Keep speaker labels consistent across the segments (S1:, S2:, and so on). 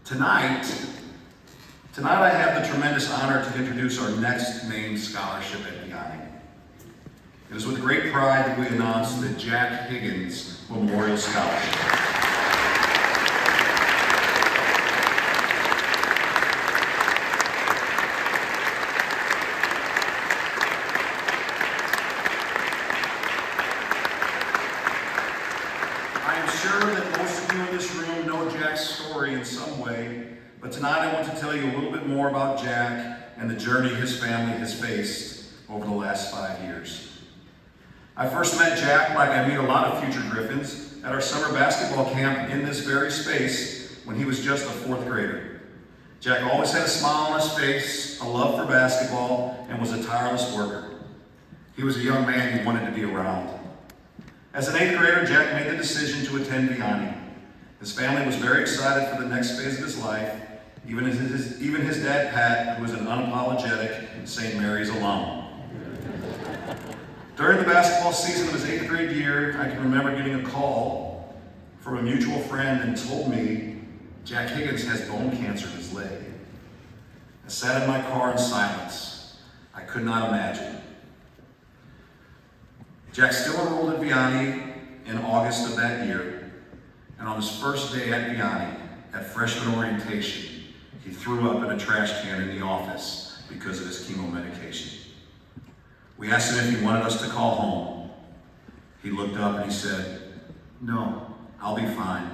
S1: Tonight I have the tremendous honor to introduce our next named scholarship at Vianney. It is with great pride that we announce the Jack Higgins Memorial Scholarship. I am sure that most of you in this room know Jack's story in some way, but tonight I want to tell you a little bit more about Jack and the journey his family has faced over the last 5 years. I first met Jack, like I meet a lot of future Griffins, at our summer basketball camp in this very space when he was just a 4th grader. Jack always had a smile on his face, a love for basketball, and was a tireless worker. He was a young man you wanted to be around. As an 8th grader, Jack made the decision to attend Vianney. His family was very excited for the next phase of his life, even his dad, Pat, who was an unapologetic St. Mary's alum. During the basketball season of his 8th grade year, I can remember getting a call from a mutual friend and told me Jack Higgins has bone cancer in his leg. I sat in my car in silence. I could not imagine. Jack still enrolled at Vianney in August of that year, and on his first day at Vianney, at freshman orientation, he threw up in a trash can in the office because of his chemo medication. We asked him if he wanted us to call home. He looked up and he said, "No, I'll be fine."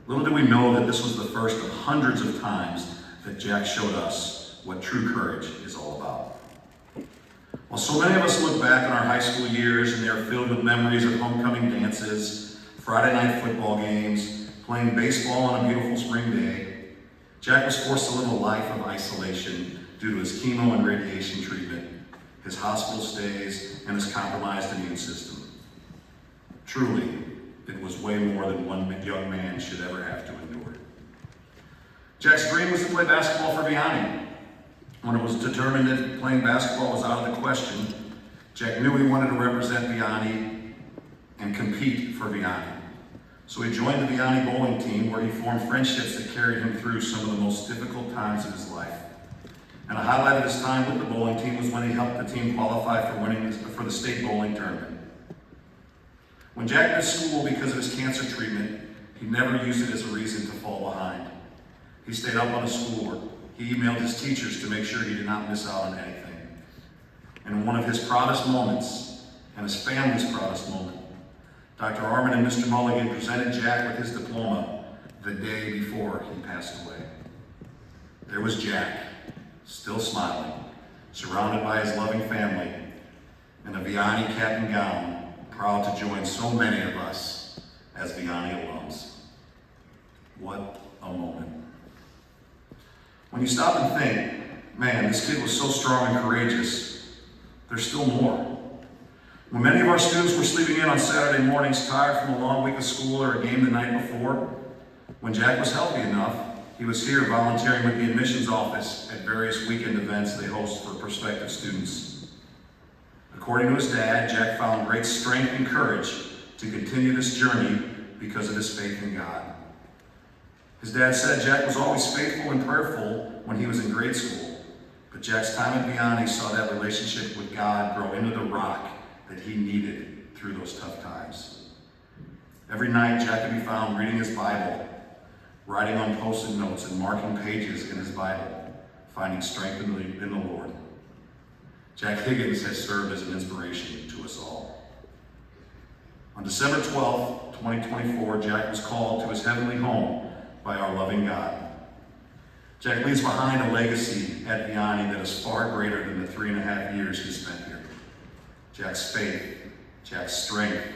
S1: Little did we know that this was the first of hundreds of times that Jack showed us what true courage is all about. While so many of us look back on our high school years and they are filled with memories of homecoming dances, Friday night football games, playing baseball on a beautiful spring day, Jack was forced to live a life of isolation due to his chemo and radiation treatment, his hospital stays, and his compromised immune system. Truly, it was way more than one young man should ever have to endure. Jack's dream was to play basketball for Vianney. When it was determined that playing basketball was out of the question, Jack knew he wanted to represent Vianney and compete for Vianney. So he joined the Vianney bowling team, where he formed friendships that carried him through some of the most difficult times of his life. And a highlight of his time with the bowling team was when he helped the team qualify for the state bowling tournament. When Jack missed school because of his cancer treatment, he never used it as a reason to fall behind. He stayed up on his schoolwork. He emailed his teachers to make sure he did not miss out on anything. And one of his proudest moments, and his family's proudest moment, Dr. Armin and Mr. Mulligan presented Jack with his diploma the day before he passed away. There was Jack, still smiling, surrounded by his loving family, in a Vianney cap and gown, proud to join so many of us as Vianney alums. What a moment. When you stop and think, man, this kid was so strong and courageous, there's still more. When many of our students were sleeping in on Saturday mornings, tired from a long week of school or a game the night before, when Jack was healthy enough, he was here volunteering with the admissions office at various weekend events they host for prospective students. According to his dad, Jack found great strength and courage to continue this journey because of his faith in God. His dad said Jack was always faithful and prayerful when he was in grade school, but Jack's time at Vianney saw that relationship with God grow into the rock that he needed through those tough times. Every night, Jack could be found reading his Bible, writing on post-it notes and marking pages in his Bible, finding strength in the Lord. Jack Higgins has served as an inspiration to us all. On December 12th, 2024, Jack was called to his heavenly home by our loving God. Jack leaves behind a legacy at Vianney that is far greater than the 3.5 years he spent here. Jack's faith, Jack's strength,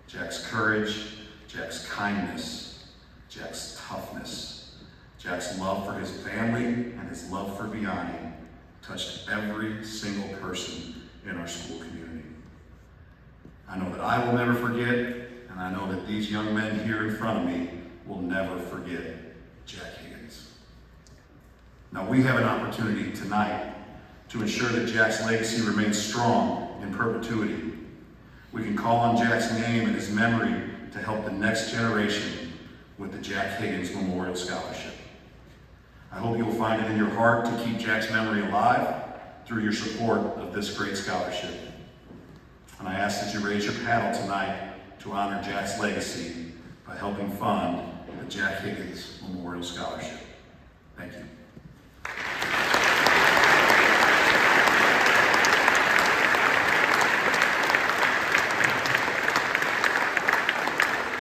S1: Jack's courage, Jack's kindness, Jack's toughness, Jack's love for his family and his love for Vianney touched every single person in our school community. I know that I will never forget, and I know that these young men here in front of me will never forget Jack Higgins. Now we have an opportunity tonight to ensure that Jack's legacy remains strong in perpetuity. We can call on Jack's name and his memory to help the next generation with the Jack Higgins Memorial Scholarship. I hope you'll find it in your heart to keep Jack's memory alive through your support of this great scholarship. And I ask that you raise your paddle tonight to honor Jack's legacy by helping fund the Jack Higgins Memorial Scholarship. Thank you.